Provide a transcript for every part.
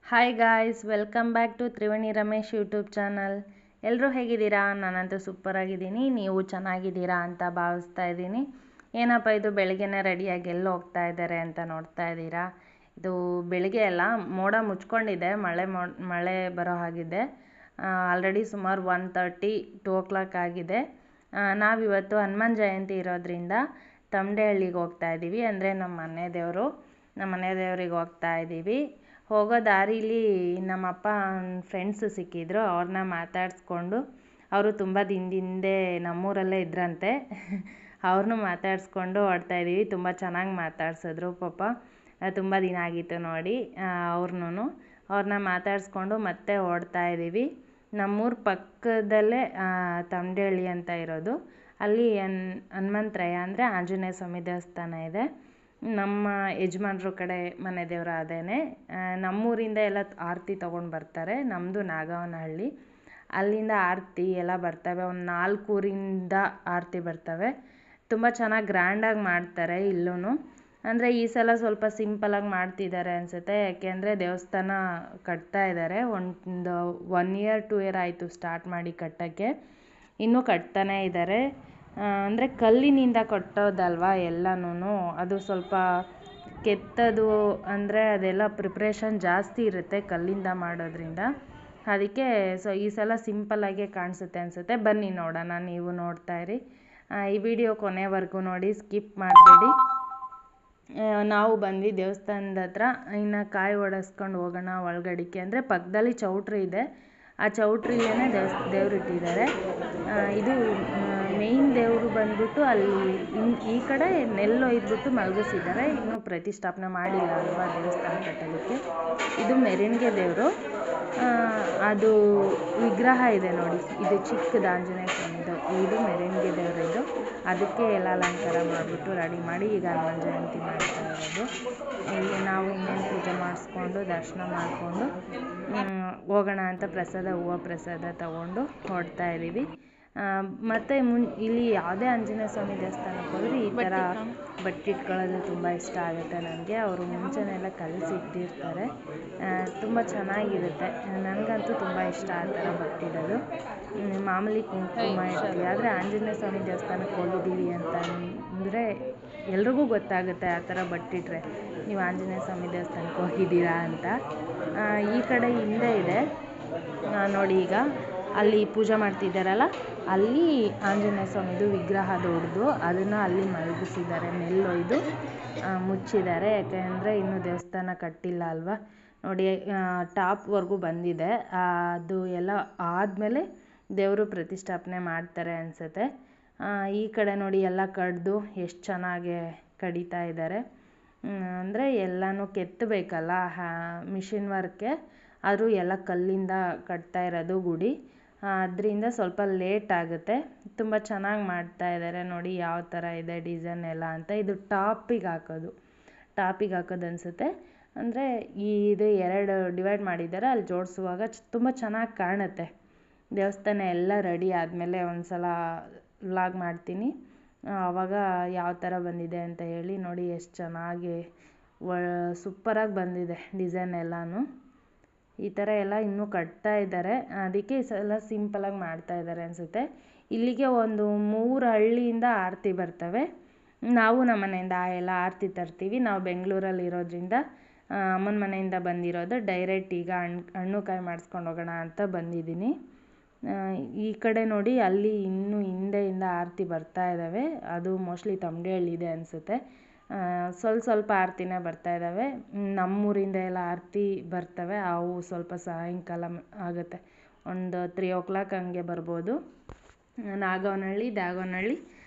Hi guys, welcome back to Triveni Ramesh YouTube channel. ಎಲ್ಲರೂ ಹೇಗಿದ್ದೀರಾ? ನಾನಂತೂ ಸೂಪರ್ ಆಗಿದ್ದೀನಿ. ನೀವು ಚೆನ್ನಾಗಿದ್ದೀರಾ ಅಂತ ಭಾವಿಸ್ತಾ ಇದ್ದೀನಿ. ಏನಪ್ಪ ಇದು ಬೆಳಗ್ಗೆನೇ ರೆಡಿಯಾಗಿ ಎಲ್ಲಿ ಹೋಗ್ತಾ ಇದ್ದಾರೆ ಅಂತ ನೋಡ್ತಾ ಇದ್ದೀರಾ? ಇದು ಬೆಳಗ್ಗೆ ಎಲ್ಲ ಮೋಡ ಮುಚ್ಕೊಂಡಿದೆ, ಮಳೆ ಬರೋ ಹಾಗಿದೆ. ಆಲ್ರೆಡಿ ಸುಮಾರು 1:30 2 o'clock ಆಗಿದೆ. ನಾವಿವತ್ತು ಹನುಮಾನ್ ಜಯಂತಿ ಇರೋದ್ರಿಂದ ತಮಡೇಹಳ್ಳಿಗೆ ಹೋಗ್ತಾ ಇದ್ದೀವಿ. ಅಂದರೆ ನಮ್ಮ ಮನೆ ದೇವರಿಗೆ ಹೋಗ್ತಾ ಇದ್ದೀವಿ. ಹೋಗೋ ದಾರಿಲಿ ನಮ್ಮಪ್ಪ ಫ್ರೆಂಡ್ಸ್ ಸಿಕ್ಕಿದ್ರು. ಅವ್ರನ್ನ ಮಾತಾಡಿಸ್ಕೊಂಡು, ಅವರು ತುಂಬ ದಿನದಿಂದೆ ನಮ್ಮೂರಲ್ಲೇ ಇದ್ರಂತೆ. ಅವ್ರನ್ನೂ ಮಾತಾಡಿಸ್ಕೊಂಡು ಹೊರಡ್ತಾ ಇದ್ದೀವಿ. ತುಂಬ ಚೆನ್ನಾಗಿ ಮಾತಾಡ್ಸಿದ್ರು ಪಾಪ. ತುಂಬ ದಿನ ಆಗಿತ್ತು ನೋಡಿ ಅವ್ರನ್ನ ಮಾತಾಡಿಸ್ಕೊಂಡು ಮತ್ತೆ ಹೊರಡ್ತಾ ಇದ್ದೀವಿ. ನಮ್ಮೂರ ಪಕ್ಕದಲ್ಲೇ ತಮಡೇಹಳ್ಳಿ ಅಂತ ಇರೋದು. ಅಲ್ಲಿ ಹನುಮಂತರಾಯ ಅಂದರೆ ಆಂಜನೇಯ ಸ್ವಾಮಿ ದೇವಸ್ಥಾನ ಇದೆ. ನಮ್ಮ ಯಜಮಾನ್ರ ಕಡೆ ಮನೆ ದೇವರು ಅದೇನೆ. ನಮ್ಮೂರಿಂದ ಎಲ್ಲ ಆರತಿ ತೊಗೊಂಡು ಬರ್ತಾರೆ. ನಮ್ಮದು ನಾಗವನಹಳ್ಳಿ. ಅಲ್ಲಿಂದ ಆರತಿ ಎಲ್ಲ ಬರ್ತವೆ. ಒಂದು 4 ಊರಿಂದ ಆರತಿ ಬರ್ತವೆ. ತುಂಬ ಚೆನ್ನಾಗಿ ಗ್ರ್ಯಾಂಡಾಗಿ ಮಾಡ್ತಾರೆ ಇಲ್ಲೂ. ಅಂದರೆ ಈ ಸಲ ಸ್ವಲ್ಪ ಸಿಂಪಲಾಗಿ ಮಾಡ್ತಿದ್ದಾರೆ ಅನಿಸುತ್ತೆ. ಯಾಕೆಂದರೆ ದೇವಸ್ಥಾನ ಕಟ್ತಾ ಇದ್ದಾರೆ. ಒಂದು 1 year 2 year ಆಯಿತು ಸ್ಟಾರ್ಟ್ ಮಾಡಿ ಕಟ್ಟೋಕ್ಕೆ. ಇನ್ನೂ ಕಟ್ತಾನೇ ಇದ್ದಾರೆ. ಅಂದರೆ ಕಲ್ಲಿನಿಂದ ಕಟ್ಟೋದಲ್ವಾ ಎಲ್ಲನೂ. ಅದು ಸ್ವಲ್ಪ ಕೆತ್ತದು, ಅಂದರೆ ಅದೆಲ್ಲ ಪ್ರಿಪ್ರೇಷನ್ ಜಾಸ್ತಿ ಇರುತ್ತೆ ಕಲ್ಲಿಂದ ಮಾಡೋದ್ರಿಂದ. ಅದಕ್ಕೆ ಈ ಸಲ ಸಿಂಪಲ್ಲಾಗೇ ಕಾಣಿಸುತ್ತೆ ಅನಿಸುತ್ತೆ. ಬನ್ನಿ ನೋಡೋಣ, ನೀವು ನೋಡ್ತಾ ಇರಿ. ಈ ವಿಡಿಯೋ ಕೊನೆವರೆಗೂ ನೋಡಿ, ಸ್ಕಿಪ್ ಮಾಡಬೇಡಿ. ನಾವು ಬಂದ್ವಿ ದೇವಸ್ಥಾನದ ಹತ್ರ. ಇನ್ನು ಕಾಯಿ ಒಡೆಸ್ಕೊಂಡು ಹೋಗೋಣ ಒಳಗಡಿಕೆ. ಅಂದರೆ ಪಕ್ಕದಲ್ಲಿ ಚೌಟ್ರಿ ಇದೆ. ಆ ಚೌಟ್ರಿಲೇ ದೇವ್ರಿಟ್ಟಿದ್ದಾರೆ. ಇದು ಮೇಯ್ನ್ ದೇವರು ಬಂದ್ಬಿಟ್ಟು ಅಲ್ಲಿ ಈ ಕಡೆ ಒಯ್ದ್ಬಿಟ್ಟು ಮಲಗಿಸಿದ್ದಾರೆ. ಇನ್ನೂ ಪ್ರತಿಷ್ಠಾಪನೆ ಮಾಡಿಲ್ಲ ಅಲ್ವಾ ದೇವಸ್ಥಾನ ಕಟ್ಟಲಿಕ್ಕೆ. ಇದು ಮೆರವಣಿಗೆ ದೇವರು. ಅದು ವಿಗ್ರಹ ಇದೆ ನೋಡಿ, ಇದು ಚಿಕ್ಕದು ಆಂಜನೇಯ ಸ್ವಾಮಿದು. ಇದು ಮೆರವಣಿಗೆ ದೇವರಿದು. ಅದಕ್ಕೆ ಎಲ್ಲ ಅಲಂಕಾರ ಮಾಡಿಬಿಟ್ಟು ರೆಡಿ ಮಾಡಿ ಈಗ ಹನುಮಾನ್ ಜಯಂತಿ ಮಾಡ್ತಾ ಇರೋದು. ಇಲ್ಲಿ ನಾವು ಇನ್ನೇನು ಪೂಜೆ ಮಾಡಿಸ್ಕೊಂಡು ದರ್ಶನ ಮಾಡಿಕೊಂಡು ಹೋಗೋಣ ಅಂತ ಹೂವು ಪ್ರಸಾದ ತಗೊಂಡು ಹೊರಡ್ತಾ ಇದ್ದೀವಿ. ಮತ್ತು ಇಲ್ಲಿ ಯಾವುದೇ ಆಂಜನೇಯ ಸ್ವಾಮಿ ದೇವಸ್ಥಾನಕ್ಕೆ ಹೋದರೆ ಈ ಥರ ಬಟ್ಟೆ ಇಟ್ಕೊಳ್ಳೋದು ತುಂಬ ಇಷ್ಟ ಆಗುತ್ತೆ ನನಗೆ. ಅವರು ಮುಂಚೆನೆಲ್ಲ ಕಲಿಸಿಟ್ಟಿರ್ತಾರೆ. ತುಂಬ ಚೆನ್ನಾಗಿರುತ್ತೆ. ನನಗಂತೂ ತುಂಬ ಇಷ್ಟ ಆ ಥರ ಬಟ್ಟಿಡೋದು. ಮಾಮೂಲಿ ಕುಂಕುಮ ಇಡ್ತೀವಿ, ಆದರೆ ಆಂಜನೇಯ ಸ್ವಾಮಿ ದೇವಸ್ಥಾನಕ್ಕೆ ಹೋಗಿದ್ದೀವಿ ಅಂತ ಅಂದರೆ ಎಲ್ರಿಗೂ ಗೊತ್ತಾಗುತ್ತೆ ಆ ಥರ ಬಟ್ಟಿಟ್ರೆ ನೀವು ಆಂಜನೇಯ ಸ್ವಾಮಿ ದೇವಸ್ಥಾನಕ್ಕೆ ಹೋಗಿದ್ದೀರಾ ಅಂತ. ಈ ಕಡೆ ಹಿಂದೆ ಇದೆ ನೋಡಿ, ಈಗ ಅಲ್ಲಿ ಪೂಜೆ ಮಾಡ್ತಿದ್ದಾರಲ್ಲ, ಅಲ್ಲಿ ಆಂಜನೇಯ ಸ್ವಾಮಿದು ವಿಗ್ರಹ ದೊಡ್ಡದು. ಅದನ್ನು ಅಲ್ಲಿ ಮಲಗಿಸಿದ್ದಾರೆ. ಒಯ್ದು ಮುಚ್ಚಿದ್ದಾರೆ. ಯಾಕೆಂದರೆ ಇನ್ನೂ ದೇವಸ್ಥಾನ ಕಟ್ಟಿಲ್ಲ ಅಲ್ವಾ. ನೋಡಿ ಟಾಪ್ವರೆಗೂ ಬಂದಿದೆ. ಅದು ಎಲ್ಲ ಆದಮೇಲೆ ದೇವರು ಪ್ರತಿಷ್ಠಾಪನೆ ಮಾಡ್ತಾರೆ ಅನಿಸುತ್ತೆ. ಈ ಕಡೆ ನೋಡಿ ಎಲ್ಲ ಕಡ್ದು ಎಷ್ಟು ಚೆನ್ನಾಗಿ ಕಡಿತಾ ಇದ್ದಾರೆ. ಅಂದರೆ ಎಲ್ಲನೂ ಕೆತ್ತಬೇಕಲ್ಲ ಮಿಷಿನ್ ವರ್ಕೆ. ಆದರೂ ಎಲ್ಲ ಕಲ್ಲಿಂದ ಕಟ್ತಾ ಇರೋದು ಗುಡಿ. ಅದರಿಂದ ಸ್ವಲ್ಪ ಲೇಟ್ ಆಗುತ್ತೆ. ತುಂಬ ಚೆನ್ನಾಗಿ ಮಾಡ್ತಾ ಇದ್ದಾರೆ ನೋಡಿ ಯಾವ ಥರ ಇದೆ ಡಿಸೈನ್ ಎಲ್ಲ ಅಂತ. ಇದು ಟಾಪಿಗೆ ಹಾಕೋದು ಅನಿಸುತ್ತೆ. ಅಂದರೆ ಇದು 2 ಡಿವೈಡ್ ಮಾಡಿದ್ದಾರೆ. ಅಲ್ಲಿ ಜೋಡಿಸುವಾಗ ತುಂಬ ಚೆನ್ನಾಗಿ ಕಾಣುತ್ತೆ. ದೇವಸ್ಥಾನ ಎಲ್ಲ ರೆಡಿ ಆದಮೇಲೆ ಒಂದು ಸಲ ವ್ಲಾಗ್ ಮಾಡ್ತೀನಿ. ಆವಾಗ ಯಾವ ಥರ ಬಂದಿದೆ ಅಂತ ಹೇಳಿ. ನೋಡಿ ಎಷ್ಟು ಚೆನ್ನಾಗಿ ಸೂಪರಾಗಿ ಬಂದಿದೆ ಡಿಸೈನ್ ಎಲ್ಲನೂ. ಈ ಥರ ಎಲ್ಲ ಇನ್ನೂ ಕಟ್ತಾ ಇದ್ದಾರೆ. ಅದಕ್ಕೆ ಈ ಸಲ ಸಿಂಪಲಾಗಿ ಮಾಡ್ತಾ ಇದ್ದಾರೆ ಅನಿಸುತ್ತೆ. ಇಲ್ಲಿಗೆ ಒಂದು 3 ಹಳ್ಳಿಯಿಂದ ಆರತಿ ಬರ್ತವೆ. ನಾವು ನಮ್ಮ ಮನೆಯಿಂದ ಎಲ್ಲ ಆರತಿ ತರ್ತೀವಿ. ನಾವು ಬೆಂಗಳೂರಲ್ಲಿ ಇರೋದ್ರಿಂದ ಅಮ್ಮನ ಮನೆಯಿಂದ ಬಂದಿರೋದು. ಡೈರೆಕ್ಟ್ ಈಗ ಹಣ್ಣು ಕಾಯಿ ಮಾಡಿಸ್ಕೊಂಡು ಹೋಗೋಣ ಅಂತ ಬಂದಿದ್ದೀನಿ. ಈ ಕಡೆ ನೋಡಿ ಅಲ್ಲಿ ಇನ್ನೂ ಹಿಂದೆಯಿಂದ ಆರತಿ ಬರ್ತಾ ಇದ್ದಾವೆ. ಅದು ಮೋಸ್ಟ್ಲಿ ತಮಡೇಹಳ್ಳಿದೆ ಅನಿಸುತ್ತೆ. ಸ್ವಲ್ಪ ಆರತಿನೇ ಬರ್ತಾ ಇದ್ದಾವೆ. ನಮ್ಮೂರಿಂದ ಎಲ್ಲ ಆರತಿ ಬರ್ತವೆ. ಅವು ಸ್ವಲ್ಪ ಸಾಯಂಕಾಲ ಆಗುತ್ತೆ. ಒಂದು 3 o'clock ಹಂಗೆ ಬರ್ಬೋದು. ನಾಗವನಹಳ್ಳಿ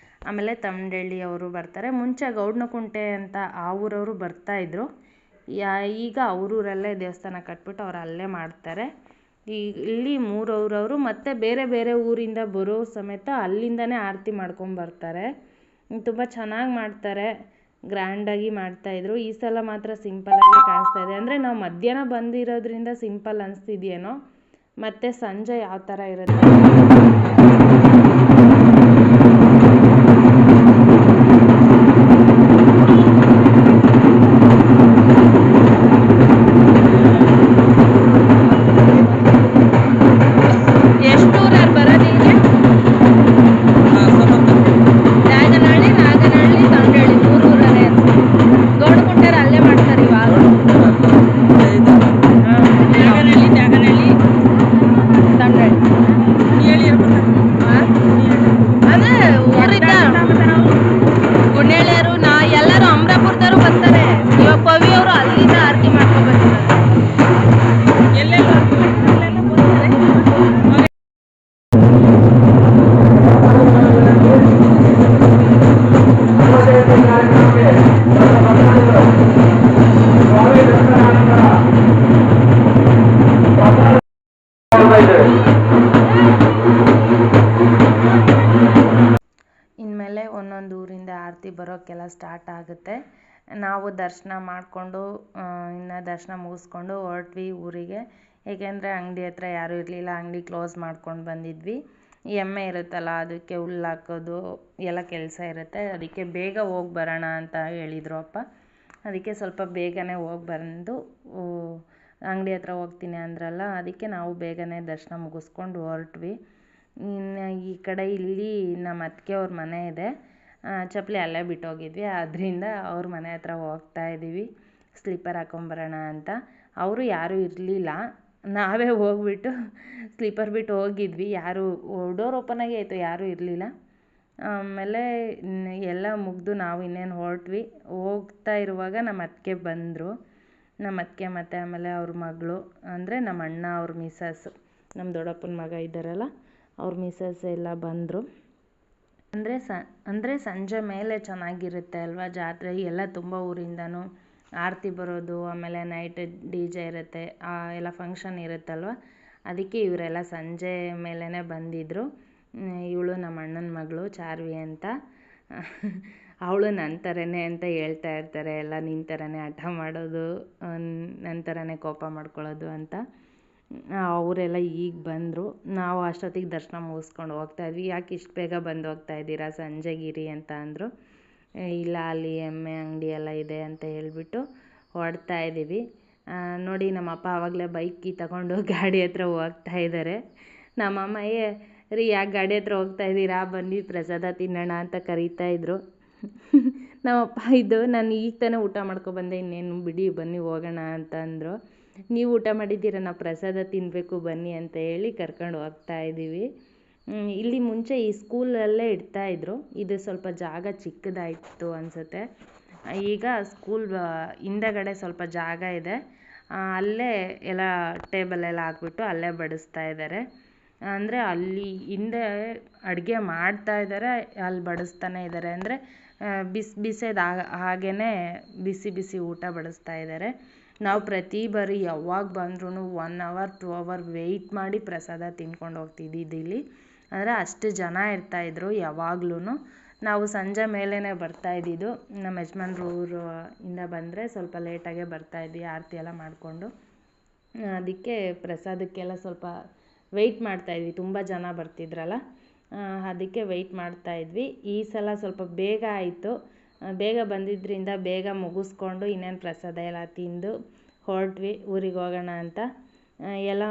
ಆಮೇಲೆ ತಮಡೇಹಳ್ಳಿ ಅವರು ಬರ್ತಾರೆ. ಮುಂಚೆ ಗೌಡ್ನಕುಂಟೆ ಅಂತ ಆ ಊರವರು ಬರ್ತಾಯಿದ್ರು. ಈಗ ಅವರೂರಲ್ಲೇ ದೇವಸ್ಥಾನ ಕಟ್ಬಿಟ್ಟು ಅವ್ರು ಅಲ್ಲೇ ಮಾಡ್ತಾರೆ. ಇಲ್ಲಿ 3 ಊರವರು ಮತ್ತು ಬೇರೆ ಬೇರೆ ಊರಿಂದ ಬರೋ ಸಮೇತ ಅಲ್ಲಿಂದನೇ ಆರತಿ ಮಾಡ್ಕೊಂಬರ್ತಾರೆ. ತುಂಬ ಚೆನ್ನಾಗಿ ಮಾಡ್ತಾರೆ. ಗ್ರ್ಯಾಂಡಾಗಿ ಮಾಡ್ತಾಯಿದ್ರು. ಈ ಸಲ ಮಾತ್ರ ಸಿಂಪಲಾಗಿ ಕಾಣಿಸ್ತಾ ಇದೆ. ಅಂದರೆ ನಾವು ಮಧ್ಯಾಹ್ನ ಬಂದಿರೋದ್ರಿಂದ ಸಿಂಪಲ್ ಅನಿಸ್ತಿದೆಯೇನೋ. ಮತ್ತು ಸಂಜೆ ಯಾವ ಥರ ಇರುತ್ತೆ ಸ್ಟಾರ್ಟ್ ಆಗುತ್ತೆ. ನಾವು ದರ್ಶನ ಮಾಡಿಕೊಂಡು ಇನ್ನು ದರ್ಶನ ಮುಗಿಸ್ಕೊಂಡು ಹೊರಟ್ವಿ ಊರಿಗೆ. ಏಕೆಂದರೆ ಅಂಗಡಿ ಹತ್ರ ಯಾರೂ ಇರಲಿಲ್ಲ, ಅಂಗಡಿ ಕ್ಲೋಸ್ ಮಾಡ್ಕೊಂಡು ಬಂದಿದ್ವಿ. ಎಮ್ಮೆ ಇರುತ್ತಲ್ಲ, ಅದಕ್ಕೆ ಹುಲ್ಲು ಹಾಕೋದು ಎಲ್ಲ ಕೆಲಸ ಇರುತ್ತೆ. ಅದಕ್ಕೆ ಬೇಗ ಹೋಗಿ ಬರೋಣ ಅಂತ ಹೇಳಿದರು ಅಪ್ಪ. ಅದಕ್ಕೆ ಸ್ವಲ್ಪ ಬೇಗನೆ ಹೋಗಿ ಬಂದು ಅಂಗಡಿ ಹತ್ರ ಹೋಗ್ತೀನಿ ಅಂದ್ರಲ್ಲ, ಅದಕ್ಕೆ ನಾವು ಬೇಗನೆ ದರ್ಶನ ಮುಗಿಸ್ಕೊಂಡು ಹೊರಟ್ವಿ. ಇನ್ನು ಈ ಕಡೆ ಇಲ್ಲಿ ನಮ್ಮ ಅತ್ತಿಗೆ ಅವ್ರ ಮನೆ ಇದೆ, ಚಪ್ಪಲಿ ಅಲ್ಲೇ ಬಿಟ್ಟೋಗಿದ್ವಿ. ಅದರಿಂದ ಅವ್ರ ಮನೆ ಹತ್ರ ಹೋಗ್ತಾ ಇದ್ದೀವಿ ಸ್ಲೀಪರ್ ಹಾಕೊಂಬರೋಣ ಅಂತ. ಅವರು ಯಾರೂ ಇರಲಿಲ್ಲ, ನಾವೇ ಹೋಗ್ಬಿಟ್ಟು ಸ್ಲೀಪರ್ ಬಿಟ್ಟು ಹೋಗಿದ್ವಿ. ಯಾರು ಡೋರ್ ಓಪನ್ ಆಗೇ ಆಯಿತು, ಯಾರೂ ಇರಲಿಲ್ಲ. ಆಮೇಲೆ ಎಲ್ಲ ಮುಗಿದು ನಾವು ಇನ್ನೇನು ಹೊರಟ್ವಿ. ಹೋಗ್ತಾ ಇರುವಾಗ ನಮ್ಮ ಅತ್ತಿಗೆ ಬಂದರು. ನಮ್ಮ ಅತ್ತಿಗೆ ಮತ್ತು ಆಮೇಲೆ ಅವ್ರ ಮಗಳು, ಅಂದರೆ ನಮ್ಮ ಅಣ್ಣ ಅವ್ರ ಮಿಸಸ್, ನಮ್ಮ ದೊಡ್ಡಪ್ಪನ ಮಗ ಇದ್ದಾರಲ್ಲ ಅವ್ರ ಮಿಸಸ್ ಎಲ್ಲ ಬಂದರು. ಅಂದರೆ ಸಂಜೆ ಮೇಲೆ ಚೆನ್ನಾಗಿರುತ್ತೆ ಅಲ್ವಾ ಜಾತ್ರೆ ಎಲ್ಲ. ತುಂಬ ಊರಿಂದನೂ ಆರತಿ ಬರೋದು, ಆಮೇಲೆ ನೈಟ್ DJ ಇರುತ್ತೆ, ಎಲ್ಲ ಫಂಕ್ಷನ್ ಇರುತ್ತಲ್ವ. ಅದಕ್ಕೆ ಇವರೆಲ್ಲ ಸಂಜೆ ಮೇಲೇ ಬಂದಿದ್ದರು. ಇವಳು ನಮ್ಮ ಅಣ್ಣನ ಮಗಳು ಚಾರ್ವಿ ಅಂತ. ಅವಳು ನನ್ನ ಥರನೇ ಅಂತ ಹೇಳ್ತಾ ಇರ್ತಾರೆ, ಎಲ್ಲ ನಿನ್ನ ಥರನೇ ಹಠ ಮಾಡೋದು, ನನ್ನ ಥರನೇ ಕೋಪ ಮಾಡ್ಕೊಳ್ಳೋದು ಅಂತ. ಅವರೆಲ್ಲ ಈಗ ಬಂದರು. ನಾವು ಅಷ್ಟೊತ್ತಿಗೆ ದರ್ಶನ ಮುಗಿಸ್ಕೊಂಡು ಹೋಗ್ತಾಯಿದ್ವಿ. ಯಾಕೆ ಇಷ್ಟು ಬೇಗ ಬಂದು ಹೋಗ್ತಾ ಇದ್ದೀರಾ ಸಂಜೆಗಿರಿ ಅಂತ ಅಂದರು. ಇಲ್ಲ, ಅಲ್ಲಿ ಎಮ್ಮೆ ಅಂಗಡಿ ಎಲ್ಲ ಇದೆ ಅಂತ ಹೇಳಿಬಿಟ್ಟು ಹೊರಡ್ತಾ ಇದ್ದೀವಿ. ನೋಡಿ, ನಮ್ಮಪ್ಪ ಆವಾಗಲೇ ಬೈಕ್ ಕೀ ತಗೊಂಡು ಗಾಡಿ ಹತ್ರ ಹೋಗ್ತಾ ಇದ್ದಾರೆ. ನಮ್ಮಮ್ಮ ರೀ ಯಾಕೆ ಗಾಡಿ ಹತ್ರ ಹೋಗ್ತಾ ಇದ್ದೀರಾ, ಬನ್ನಿ ಪ್ರಸಾದ ತಿನ್ನೋಣ ಅಂತ ಕರೀತಾ ಇದ್ರು. ನಮ್ಮಪ್ಪ ನಾನು ಈಗ ತಾನೇ ಊಟ ಮಾಡ್ಕೊಬಂದೆ, ಇನ್ನೇನು ಬಿಡಿ ಬನ್ನಿ ಹೋಗೋಣ ಅಂತ ಅಂದರು. ನೀವು ಊಟ ಮಾಡಿದ್ದೀರ, ನಾವು ಪ್ರಸಾದ ತಿನ್ನಬೇಕು ಬನ್ನಿ ಅಂತ ಹೇಳಿ ಕರ್ಕೊಂಡು ಹೋಗ್ತಾ ಇದ್ದೀವಿ. ಇಲ್ಲಿ ಮುಂಚೆ ಈ ಸ್ಕೂಲಲ್ಲೇ ಇಡ್ತಾಯಿದ್ರು. ಇದು ಸ್ವಲ್ಪ ಜಾಗ ಚಿಕ್ಕದಾಯಿತು ಅನಿಸುತ್ತೆ. ಈಗ ಸ್ಕೂಲ್ ಹಿಂದೆಗಡೆ ಸ್ವಲ್ಪ ಜಾಗ ಇದೆ, ಅಲ್ಲೇ ಎಲ್ಲ ಟೇಬಲೆಲ್ಲ ಹಾಕ್ಬಿಟ್ಟು ಅಲ್ಲೇ ಬಡಿಸ್ತಾ ಇದ್ದಾರೆ. ಅಂದರೆ ಅಲ್ಲಿ ಹಿಂದೆ ಅಡುಗೆ ಮಾಡ್ತಾ ಇದ್ದಾರೆ, ಅಲ್ಲಿ ಬಡಿಸ್ತಾನೆ ಇದ್ದಾರೆ. ಅಂದರೆ ಬಿಸಿದು ಹಾಗೇ ಬಿಸಿ ಬಿಸಿ ಊಟ ಬಡಿಸ್ತಾ ಇದ್ದಾರೆ. ನಾವು ಪ್ರತಿ ಬಾರಿ ಯಾವಾಗ ಬಂದ್ರೂ 1 hour 2 hour ವೆಯ್ಟ್ ಮಾಡಿ ಪ್ರಸಾದ ತಿನ್ಕೊಂಡು ಹೋಗ್ತಿದ್ದಿದ್ದು ಇಲ್ಲಿ. ಅಂದರೆ ಅಷ್ಟು ಜನ ಇರ್ತಾಯಿದ್ರು ಯಾವಾಗ್ಲೂ. ನಾವು ಸಂಜೆ ಮೇಲೇ ಬರ್ತಾ ಇದ್ದಿದ್ದು. ನಮ್ಮ ಯಜಮಾನ್ರು ಊರಿಂದ ಬಂದರೆ ಸ್ವಲ್ಪ ಲೇಟಾಗೇ ಬರ್ತಾಯಿದ್ವಿ ಆರತಿ ಎಲ್ಲ ಮಾಡಿಕೊಂಡು. ಅದಕ್ಕೆ ಪ್ರಸಾದಕ್ಕೆಲ್ಲ ಸ್ವಲ್ಪ ವೆಯ್ಟ್ ಮಾಡ್ತಾಯಿದ್ವಿ, ತುಂಬ ಜನ ಬರ್ತಿದ್ರಲ್ಲ, ಅದಕ್ಕೆ ವೆಯ್ಟ್ ಮಾಡ್ತಾಯಿದ್ವಿ. ಈ ಸಲ ಸ್ವಲ್ಪ ಬೇಗ ಆಯಿತು. ಬೇಗ ಬಂದಿದ್ದರಿಂದ ಬೇಗ ಮುಗಿಸ್ಕೊಂಡು ಇನ್ನೇನು ಪ್ರಸಾದ ಎಲ್ಲ ತಿಂದು ಹೊರಟ್ವಿ ಊರಿಗೆ ಹೋಗೋಣ ಅಂತ. ಎಲ್ಲ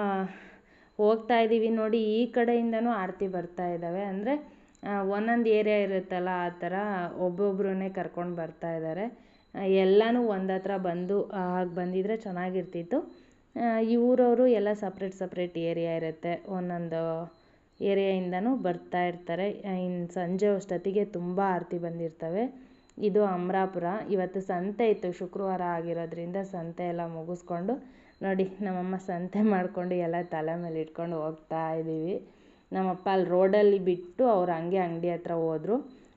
ಹೋಗ್ತಾ ಇದ್ದೀವಿ. ನೋಡಿ, ಈ ಕಡೆಯಿಂದನೂ ಆರತಿ ಬರ್ತಾ ಇದ್ದಾವೆ. ಅಂದರೆ ಒಂದೊಂದು ಏರಿಯಾ ಇರುತ್ತಲ್ಲ, ಆ ಥರ ಒಬ್ಬೊಬ್ಬರನ್ನೇ ಕರ್ಕೊಂಡು ಬರ್ತಾ ಇದ್ದಾರೆ. ಎಲ್ಲನೂ ಒಂದು ಹತ್ರ ಹಾಗೆ ಬಂದಿದ್ರೆ ಚೆನ್ನಾಗಿರ್ತಿತ್ತು. ಈ ಊರವರು ಎಲ್ಲ ಸಪ್ರೇಟ್ ಏರಿಯಾ ಇರುತ್ತೆ, ಒಂದೊಂದು ಏರಿಯಾಯಿಂದನೂ ಬರ್ತಾ ಇರ್ತಾರೆ. ಇನ್ನು ಸಂಜೆ ಅಷ್ಟೊತ್ತಿಗೆ ತುಂಬ ಆರತಿ ಬಂದಿರ್ತವೆ. ಇದು ಅಮರಾಪುರ. ಇವತ್ತು ಸಂತೆ ಇತ್ತು, ಶುಕ್ರವಾರ ಆಗಿರೋದ್ರಿಂದ ಸಂತೆ ಎಲ್ಲ ಮುಗಿಸ್ಕೊಂಡು ನೋಡಿ ನಮ್ಮಮ್ಮ ಸಂತೆ ಮಾಡಿಕೊಂಡು ಎಲ್ಲ ತಲೆ ಮೇಲೆ ಇಟ್ಕೊಂಡು ಹೋಗ್ತಾ ಇದ್ದೀವಿ. ನಮ್ಮಪ್ಪ ಅಲ್ಲಿ ರೋಡಲ್ಲಿ ಬಿಟ್ಟು ಅವ್ರು ಹಂಗೆ ಅಂಗಡಿ ಹತ್ರ ಹೋದರು.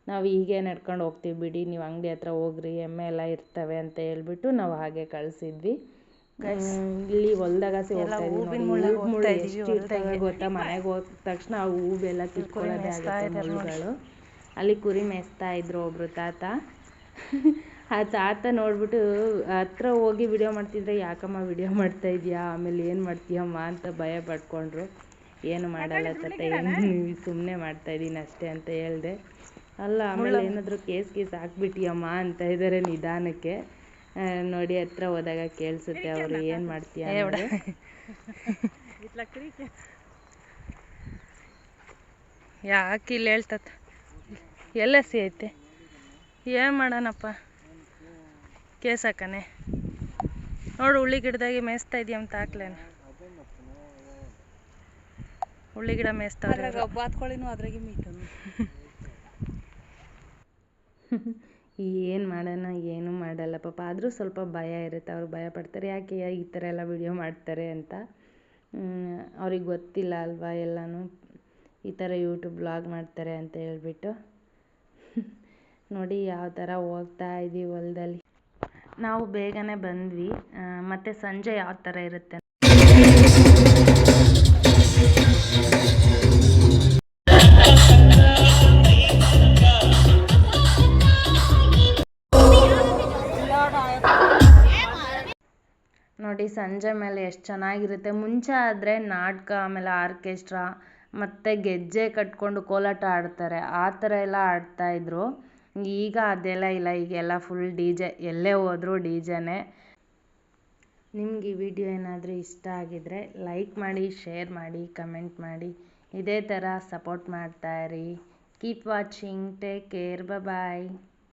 ನಾವು ಹೀಗೆ ನಡ್ಕೊಂಡು ಹೋಗ್ತೀವಿ ಬಿಡಿ, ನೀವು ಅಂಗಡಿ ಹತ್ರ ಹೋಗ್ರಿ, ಎಮ್ಮೆ ಎಲ್ಲ ಇರ್ತವೆ ಅಂತ ಹೇಳ್ಬಿಟ್ಟು ನಾವು ಹಾಗೆ ಕಳಿಸಿದ್ವಿ. ಇಲ್ಲಿ ಹೊಲ್ದಾಗಸಿ ಹೋಗ್ತಾ ಇದ್ದೀವಿ. ಎಷ್ಟು ಇರ್ತವೆ ಗೊತ್ತಾ, ಮನೆಗೆ ಹೋದ ತಕ್ಷಣ ಆ ಹೂವೆಲ್ಲ ಕಿತ್ಕೊಳ್ಳೋದೇ ಆಗುತ್ತೆ ಮುಳ್ಳುಗಳು. ಅಲ್ಲಿ ಕುರಿ ಮೇಯಿಸ್ತಾ ಇದ್ರು ಒಬ್ಬರು ತಾತ. ಆ ತಾತ ನೋಡ್ಬಿಟ್ಟು ಹತ್ರ ಹೋಗಿ ವಿಡಿಯೋ ಮಾಡ್ತಿದ್ರೆ, ಯಾಕಮ್ಮ ವಿಡಿಯೋ ಮಾಡ್ತಾ ಇದೆಯಾ, ಆಮೇಲೆ ಏನು ಮಾಡ್ತೀಯಮ್ಮ ಅಂತ ಭಯ ಪಡ್ಕೊಂಡ್ರು. ಏನು ಮಾಡಲ್ಲ ತಾತ, ಏನು ಸುಮ್ಮನೆ ಮಾಡ್ತಾಯಿದ್ದೀನಿ ಅಷ್ಟೇ ಅಂತ ಹೇಳಿದೆ. ಅಲ್ಲ, ಆಮೇಲೆ ಏನಾದರೂ ಕೇಸ್ ಹಾಕ್ಬಿಟ್ಟಿಯಮ್ಮ ಅಂತ ಇದ್ದಾರೆ ನಿಧಾನಕ್ಕೆ. ನೋಡಿ, ಹತ್ರ ಹೋದಾಗ ಕೇಳಿಸುತ್ತೆ ಅವರು ಏನು ಮಾಡ್ತೀಯ. ಯಾಕೆ ಇಲ್ಲಿ ಹೇಳ್ತತ್ ಎಲ್ಲ ಐತೆ, ಏನು ಮಾಡೋಣಪ್ಪ, ಕೇಸ್ ಹಾಕನೆ. ನೋಡು, ಉಳ್ಳಿ ಗಿಡದಾಗೆ ಮೇಯಿಸ್ತಾ ಇದೆಯಂತ ಹಾಕ್ಲೇನು, ಉಳ್ಳಿ ಗಿಡ ಮೇಯಿಸ್ತಾವ್ರೆ. ಏನು ಮಾಡೋಣ, ಏನೂ ಮಾಡಲ್ಲ ಪಾಪ. ಆದರೂ ಸ್ವಲ್ಪ ಭಯ ಇರುತ್ತೆ, ಅವ್ರು ಭಯ ಪಡ್ತಾರೆ, ಯಾಕೆ ಈ ಥರ ಎಲ್ಲ ವಿಡಿಯೋ ಮಾಡ್ತಾರೆ ಅಂತ. ಅವ್ರಿಗೆ ಗೊತ್ತಿಲ್ಲ ಅಲ್ವಾ, ಎಲ್ಲನೂ ಈ ಥರ ಯೂಟ್ಯೂಬ್ ವ್ಲಾಗ್ ಮಾಡ್ತಾರೆ ಅಂತ ಹೇಳ್ಬಿಟ್ಟು. ನೋಡಿ ಯಾವ ಥರ ಹೋಗ್ತಾ ಇದ್ದೀವಿ ಹೊಲದಲ್ಲಿ. ನಾವು ಬೇಗನೆ ಬಂದ್ವಿ. ಮತ್ತು ಸಂಜೆ ಯಾವ ಥರ ಇರುತ್ತೆ ಪಾರ್ಟಿ ಸಂಜೆ ಮೇಲೆ ಎಷ್ಟು ಚೆನ್ನಾಗಿರುತ್ತೆ. ಮುಂಚೆ ಆದರೆ ನಾಟಕ, ಆಮೇಲೆ ಆರ್ಕೆಸ್ಟ್ರಾ ಮತ್ತು ಗೆಜ್ಜೆ ಕಟ್ಕೊಂಡು ಕೋಲಾಟ ಆಡ್ತಾರೆ, ಆ ಥರ ಎಲ್ಲ ಆಡ್ತಾಯಿದ್ರು. ಈಗ ಅದೆಲ್ಲ ಇಲ್ಲ, ಈಗೆಲ್ಲ ಫುಲ್ ಡಿ ಜೆ, ಎಲ್ಲೇ ಹೋದರೂ ಡಿ ಜೆನೇ. ನಿಮ್ಗೆ ಈ ವಿಡಿಯೋ ಏನಾದರೂ ಇಷ್ಟ ಆಗಿದರೆ ಲೈಕ್ ಮಾಡಿ, ಶೇರ್ ಮಾಡಿ, ಕಮೆಂಟ್ ಮಾಡಿ. ಇದೇ ಥರ ಸಪೋರ್ಟ್ ಮಾಡ್ತಾಯಿರಿ. ಕೀಪ್ ವಾಚಿಂಗ್, ಟೇಕ್ ಕೇರ್, ಬಾಯ್.